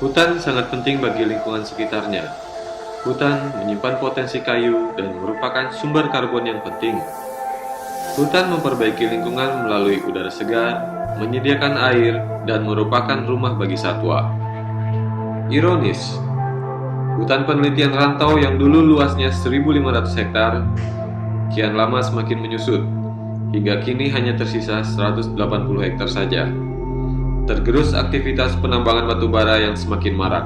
Hutan sangat penting bagi lingkungan sekitarnya. Hutan menyimpan potensi kayu dan merupakan sumber karbon yang penting. Hutan memperbaiki lingkungan melalui udara segar, menyediakan air, dan merupakan rumah bagi satwa. Ironis, hutan penelitian rantau yang dulu luasnya 1.500 hektar, kian lama semakin menyusut, hingga kini hanya tersisa 180 hektar saja. Tergerus aktivitas penambangan batu bara yang semakin marak.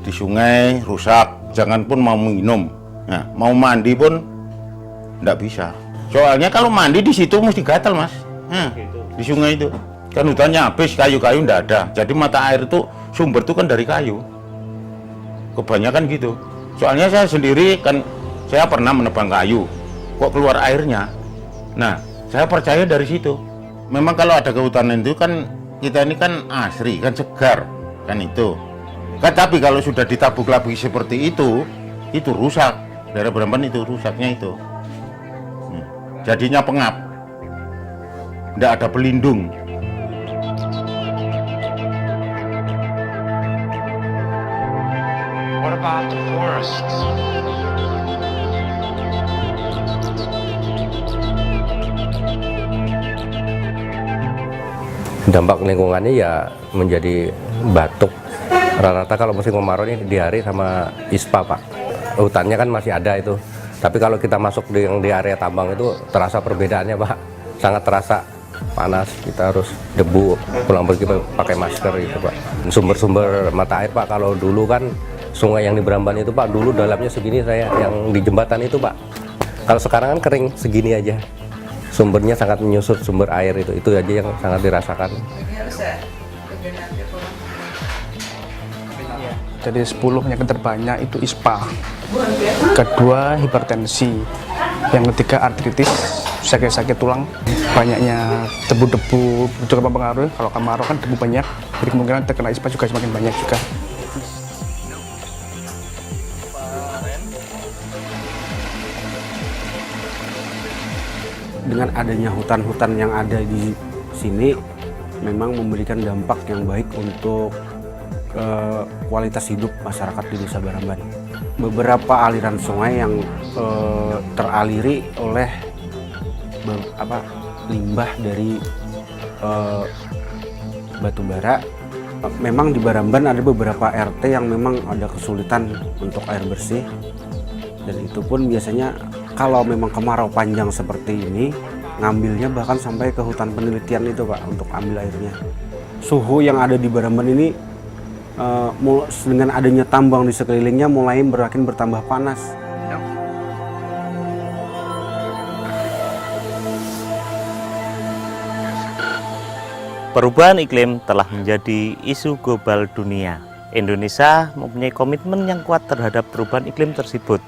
Di sungai rusak, jangan pun mau minum. Nah, mau mandi pun enggak bisa. Soalnya kalau mandi di situ mesti gatal, Mas. Di sungai itu. Kan hutannya habis, kayu-kayu enggak ada. Jadi mata air itu sumber itu kan dari kayu. Kebanyakan gitu. Soalnya saya sendiri kan saya pernah menebang kayu. Kok keluar airnya? Nah, saya percaya dari situ. Memang kalau ada kehutanan itu kan kita ini kan asri, kan segar, kan itu. Kan tapi kalau sudah ditabuk lagi seperti itu rusak. Daerah Beramban itu rusaknya itu. Jadinya pengap. Tidak ada pelindung. What about the forests? Dampak lingkungannya ya menjadi batuk. Rata-rata kalau musim kemarau ini dihari sama ispa, Pak. Hutannya kan masih ada itu. Tapi kalau kita masuk di area tambang itu terasa perbedaannya, Pak. Sangat terasa panas. Kita harus debu, pulang pergi pakai masker gitu, Pak. Sumber-sumber mata air, Pak, kalau dulu kan sungai yang di Beramban itu, Pak, dulu dalamnya segini saya yang di jembatan itu, Pak. Kalau sekarang kan kering segini aja. Sumbernya sangat menyusut, sumber air itu aja yang sangat dirasakan. Jadi 10 penyakit terbanyak itu ISPA, kedua hipertensi, yang ketiga artritis, sakit-sakit tulang, banyaknya debu-debu juga mempengaruhi. Kalau kemarau kan debu banyak, jadi kemungkinan terkena ISPA juga semakin banyak juga. Dengan adanya hutan-hutan yang ada di sini memang memberikan dampak yang baik untuk kualitas hidup masyarakat di Desa Beramban. Beberapa aliran sungai yang teraliri oleh limbah dari batu bara. Memang di Beramban ada beberapa RT yang memang ada kesulitan untuk air bersih, dan itu pun biasanya kalau memang kemarau panjang seperti ini, ngambilnya bahkan sampai ke hutan penelitian itu, Pak, untuk ambil airnya. Suhu yang ada di Beramban ini dengan adanya tambang di sekelilingnya mulai berakin bertambah panas. Perubahan iklim telah menjadi isu global dunia. Indonesia mempunyai komitmen yang kuat terhadap perubahan iklim tersebut.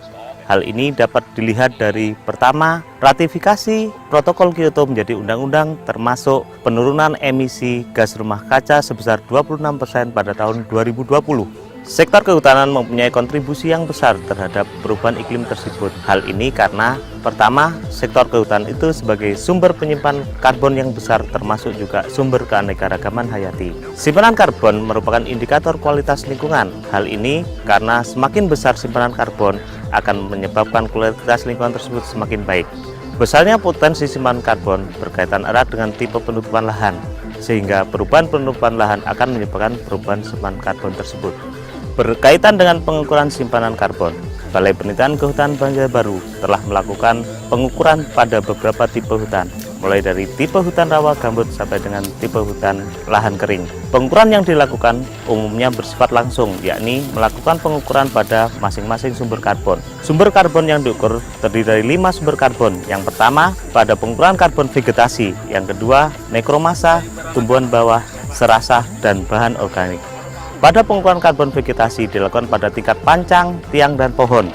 Hal ini dapat dilihat dari pertama, ratifikasi Protokol Kyoto menjadi undang-undang termasuk penurunan emisi gas rumah kaca sebesar 26% pada tahun 2020. Sektor kehutanan mempunyai kontribusi yang besar terhadap perubahan iklim tersebut. Hal ini karena pertama, sektor kehutanan itu sebagai sumber penyimpan karbon yang besar termasuk juga sumber keanekaragaman hayati. Simpanan karbon merupakan indikator kualitas lingkungan. Hal ini karena semakin besar simpanan karbon akan menyebabkan kualitas lingkungan tersebut semakin baik. Besarnya potensi simpanan karbon berkaitan erat dengan tipe penutupan lahan, sehingga perubahan penutupan lahan akan menyebabkan perubahan simpanan karbon tersebut. Berkaitan dengan pengukuran simpanan karbon, Balai Penelitian Kehutanan Banjarbaru telah melakukan pengukuran pada beberapa tipe hutan, mulai dari tipe hutan rawa gambut sampai dengan tipe hutan lahan kering. Pengukuran yang dilakukan umumnya bersifat langsung, yakni melakukan pengukuran pada masing-masing sumber karbon. Sumber karbon yang diukur terdiri dari 5 sumber karbon. Yang pertama, pada pengukuran karbon vegetasi. Yang kedua, nekromasa, tumbuhan bawah, serasah, dan bahan organik. Pada pengukuran karbon vegetasi dilakukan pada tingkat pancang, tiang, dan pohon.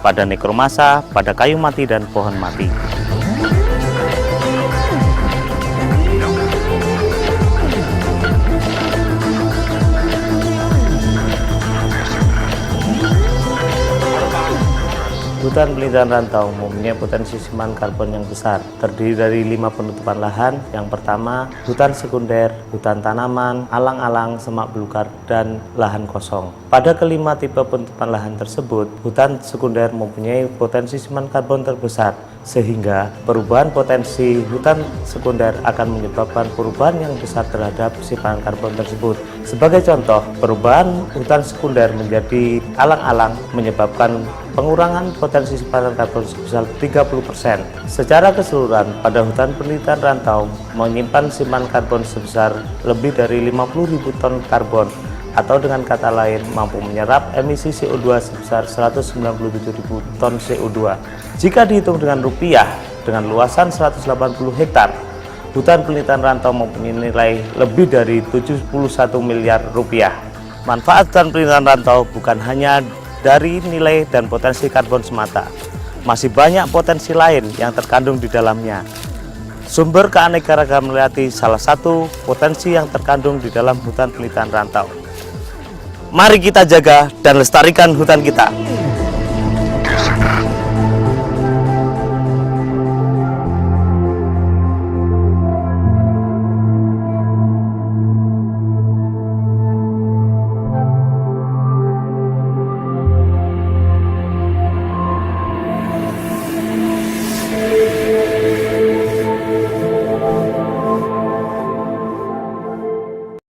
Pada nekromasa, pada kayu mati dan pohon mati. Hutan pelitaran rantau mempunyai potensi simpan karbon yang besar, terdiri dari 5 penutupan lahan. Yang pertama, hutan sekunder, hutan tanaman, alang-alang, semak belukar, dan lahan kosong. Pada kelima tipe penutupan lahan tersebut, hutan sekunder mempunyai potensi simpan karbon terbesar, sehingga perubahan potensi hutan sekunder akan menyebabkan perubahan yang besar terhadap simpanan karbon tersebut. Sebagai contoh, perubahan hutan sekunder menjadi alang-alang menyebabkan pengurangan potensi simpanan karbon sebesar 30%. Secara keseluruhan, pada hutan penelitian rantau menyimpan simpanan karbon sebesar lebih dari 50.000 ton karbon, atau dengan kata lain mampu menyerap emisi CO2 sebesar 197.000 ton CO2. Jika dihitung dengan rupiah, dengan luasan 180 hektar, hutan penelitian rantau mempunyai nilai lebih dari 71 miliar rupiah. Manfaat hutan penelitian rantau bukan hanya dari nilai dan potensi karbon semata, masih banyak potensi lain yang terkandung di dalamnya. Sumber keanekaragaman hayati salah satu potensi yang terkandung di dalam hutan penelitian rantau. Mari kita jaga dan lestarikan hutan kita.